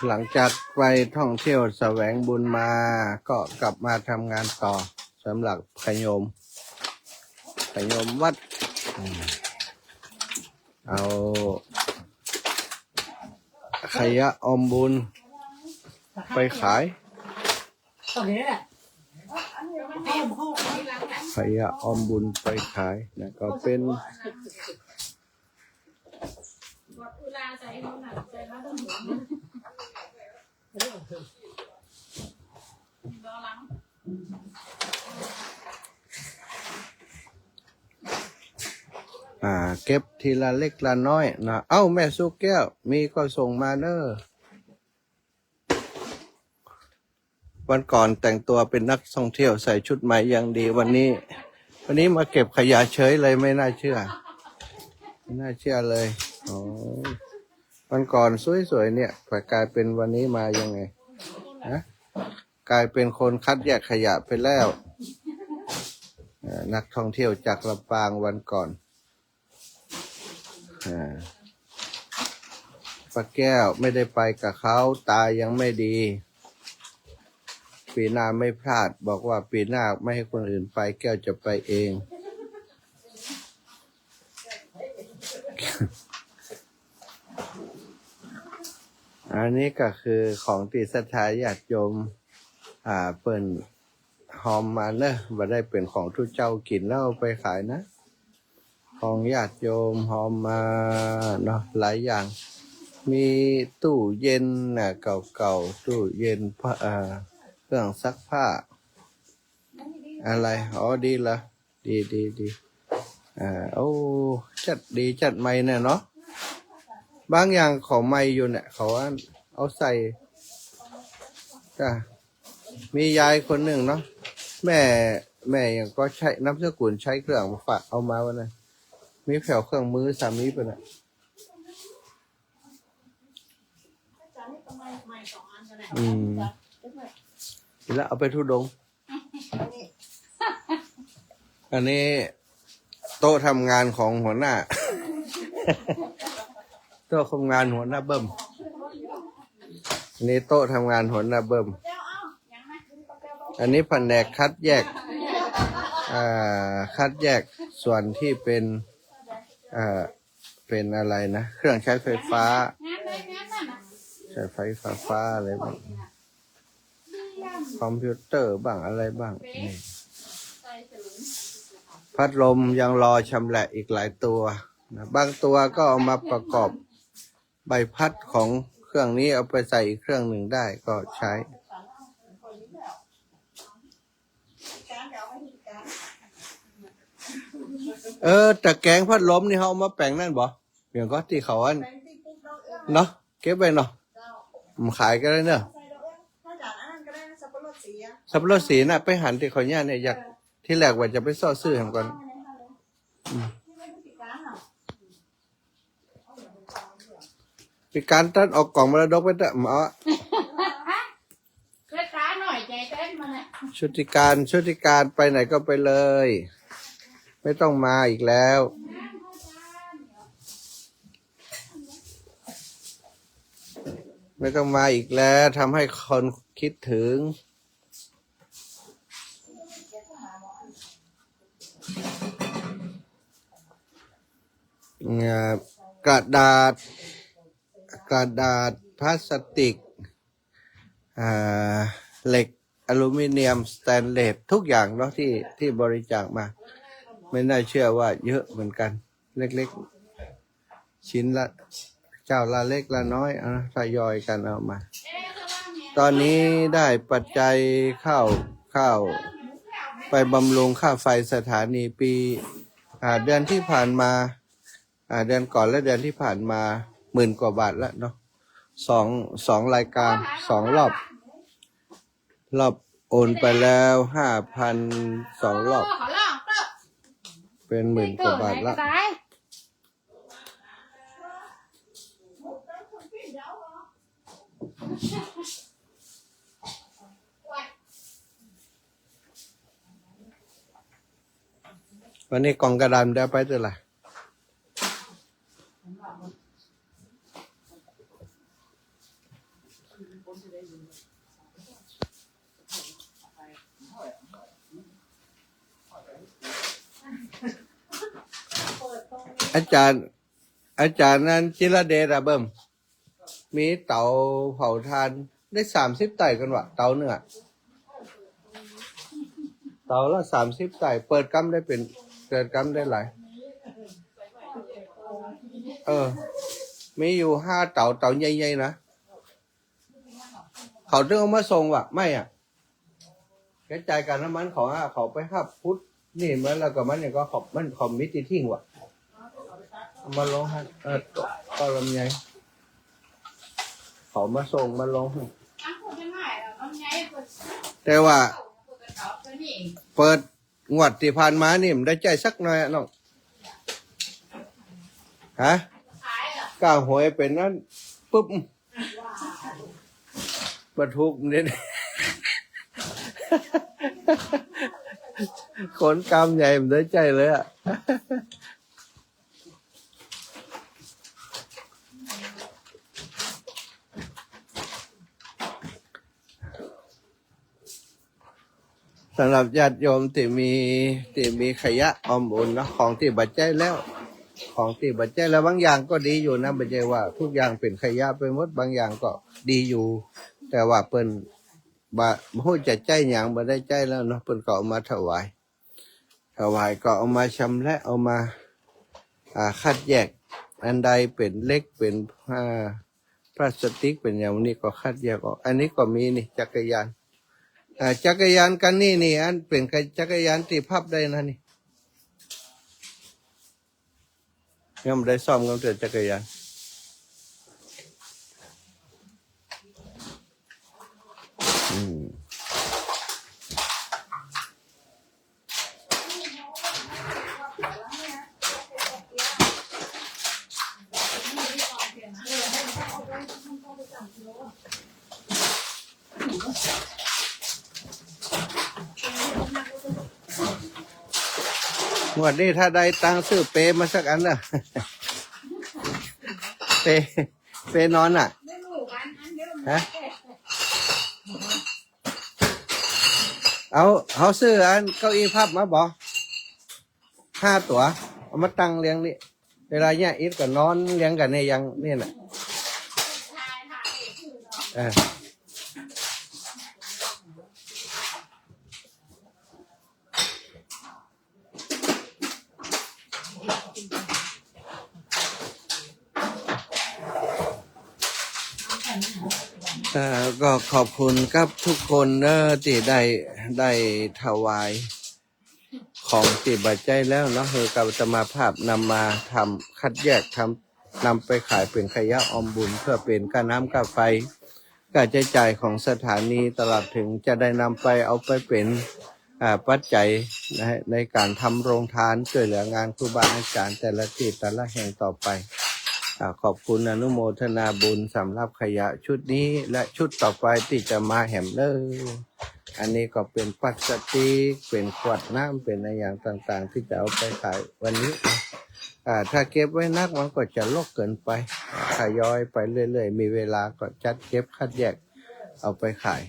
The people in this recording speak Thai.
หลังจากไปท่องเที่ยวแสวงบุญมาก็กลับมาทำงานต่อสำหรับขยมวัดเอาขยะอมบุญไปขายขยะอมบุญไปขายนะก็เป็นเก็บทีละเล็กละน้อยนะเอ้าแม่สุกแก้วมีก็ส่งมาเนอะวันก่อนแต่งตัวเป็นนักท่องเที่ยวใส่ชุดใหม่อย่างดีวันนี้มาเก็บขยะเฉยเลยไม่น่าเชื่อเลยอ๋อวันก่อนสวยๆเนี่ยกลายเป็นวันนี้มายังไงนะกลายเป็นคนคัดแยกขยะไปแล้วนักท่องเที่ยวจากลำปางวันก่อนป้าแก้วไม่ได้ไปกับเขาตายังไม่ดีปีหน้าไม่พลาดบอกว่าปีหน้าไม่ให้คนอื่นไปแก้วจะไปเอง อันนี้ก็คือของที่ศรัทธาญาติโยมเปิ่นหอมมาเนอะบ่ได้เป็นของทุกเจ้ากินแล้วเอาไปขายนะของญาติโยมหอมมาเนาะหลายอย่างมีตู้เย็นนะเก่าๆตู้เย็นเครื่องซักผ้าอะไรอ๋อดีละดีโอ้จัดดีจัดใหม่เนี่ยเนาะบางอย่างของใหม่อยู่เนี่ยเขาเอาใส่มียายคนหนึ่งเนาะแม่ยังก็ใช้น้ำสกุลใช้เครื่องฝากเอามาวันนั้นมีแผ่วเครื่องมือสามีไปนะแล้วเอาไปทุดงอันนี้โต๊ะทำงานของหัวหน้า โต๊ะทำงานหัวหน้าเบิ้มอันนี้โต๊ะทำงานหัวหน้าเบิ้มอันนี้แผนกคัดแยกส่วนที่เป็นอะไรนะเครื่องใช้ไฟฟ้าอะไรบ้างคอมพิวเตอร์บ้างอะไรบ้างนี่พัดลมยังรอชำแหละอีกหลายตัวนะบางตัวก็เอามาประกอบใบพัดของเครื่องนี้เอาไปใส่อีกเครื่องหนึ่งได้ก็ใช้ตะแกรงพัดลมนี่เขาเอามาแปลงนั่นบ่อย่างก็ที่เขาเนาะเก็บไว้เนาะมันขายกันเลยเนอะสับปะรดสีน่ะไปหันที่เขาเนี่ยอยากที่แรกว่าจะไปซ่อซื้อแห่งก่อนปีการตัดออกกล่องมรดกไปเถอะหมอชุติการไปไหนก็ไปเลยไม่ต้องมาอีกแล้วไม่ต้องมาอีกแล้วทำให้คนคิดถึงกระดาษพลาสติกเหล็กอลูมิเนียมสแตนเลสทุกอย่างเนาะที่บริจาคมาไม่น่าเชื่อว่าเยอะเหมือนกันเล็กๆชิ้นละเจ้าละเล็กละน้อยทยอยกันเอามาตอนนี้ได้ปัจจัยข้าวไปบำรุงค่าไฟสถานีปีเดือนที่ผ่านมาเดือนก่อนและเดือนที่ผ่านมา10,000 กว่าบาทแล้วเนาะสองรายการ2 รอบโอนไปแล้ว5,000 2 รอบเป็น10,000 กว่าบาทละวันนี้กล่องกระดาษได้ไปเท่าไหร่ อาจารย์นั้นจิรเดชอะเบิ่มมีเตาเผาทานได้30 ไต่กันวะเตาเนื้อเตาละ30 ไต่เปิดกำได้เป็นเปิดกำได้หลายมีอยู่5 เตาใหญ่ๆนะเขาต้องเอามาส่งวะไม่อ่ะกระจายการน้ำมันของเขาไปหับพุทธนี่มันแล้วก็มันเนี่ยก็ขอบมันคอมมิตที่ทิ้งวะเอามาลงให้ก็ลำไยเขามาส่งมาลงให้แต่ว่าเปิดงวดที่ผ่านมานี่มันได้ใจสักหน่อยอะน้องฮะก้าวหวยเป็นนั้นปุ๊บบรรทุกเนี่ยขนกำใหญ่มันได้ใจเลยอ่ะสำหรับญาติโยมที่มีขยะออมบุญเนาะของที่บัดใจแล้วของที่บัดใจแล้วบางอย่างก็ดีอยู่นะบัดใจว่าทุกอย่างเป็นขยะไปหมดบางอย่างก็ดีอยู่แต่ว่าเปิ้นบ่ฮู้จะใจหยังบ่ได้ใจแล้วเนาะเปิ้นก็เอามาถวายก็เอามาชำระเอามาคัดแยกอันใดเป็นเล็กเป็นพลาสติกเป็นอย่างนี้ก็คัดแยกออกอันนี้ก็มีนี่จักรยานกันนี่อันเป็นจักรยานที่พับได้นะนี่ยังไม่ได้ซ่อมกันแต่จักรยานวันนี้ถ้าได้ตังค์ซื้อเปมาสักอันน่ะ เปนอนอ่ะฮะเอาซื้ออันเก้าอี้พับมาบอก5 ตัวเอามาตั้งเลี้ยงนี่เวลาเนี่ยอีทก็นอนเลี้ยงกันในยังนี่น่ะก็ขอบคุณครับทุกคนที่ได้ถวายของที่บัดใจแล้วเนาะคือกับสมาภาพนำมาทำคัดแยกนำไปขายเป็นขยะออมบุญเพื่อเป็นค่าน้ำค่าไฟค่าใช้จ่ายของสถานีตลอดถึงจะได้นำไปเอาไปเป็นปัจจัยในการทำโรงทานช่วยเหลืองานครูบาอาจารย์แต่ละที่แต่ละแห่งต่อไปขอบคุณอนุโมทนาบุญสำหรับขยะชุดนี้และชุดต่อไปที่จะมาแหมเลยอันนี้ก็เป็นพลาสติกเป็นขวดน้ำเป็นอะไรอย่างต่างๆที่จะเอาไปขายวันนี้ถ้าเก็บไว้นักมันก็จะรกเกินไปทยอยไปเรื่อยๆมีเวลาก็จัดเก็บคัดแยกเอาไปขาย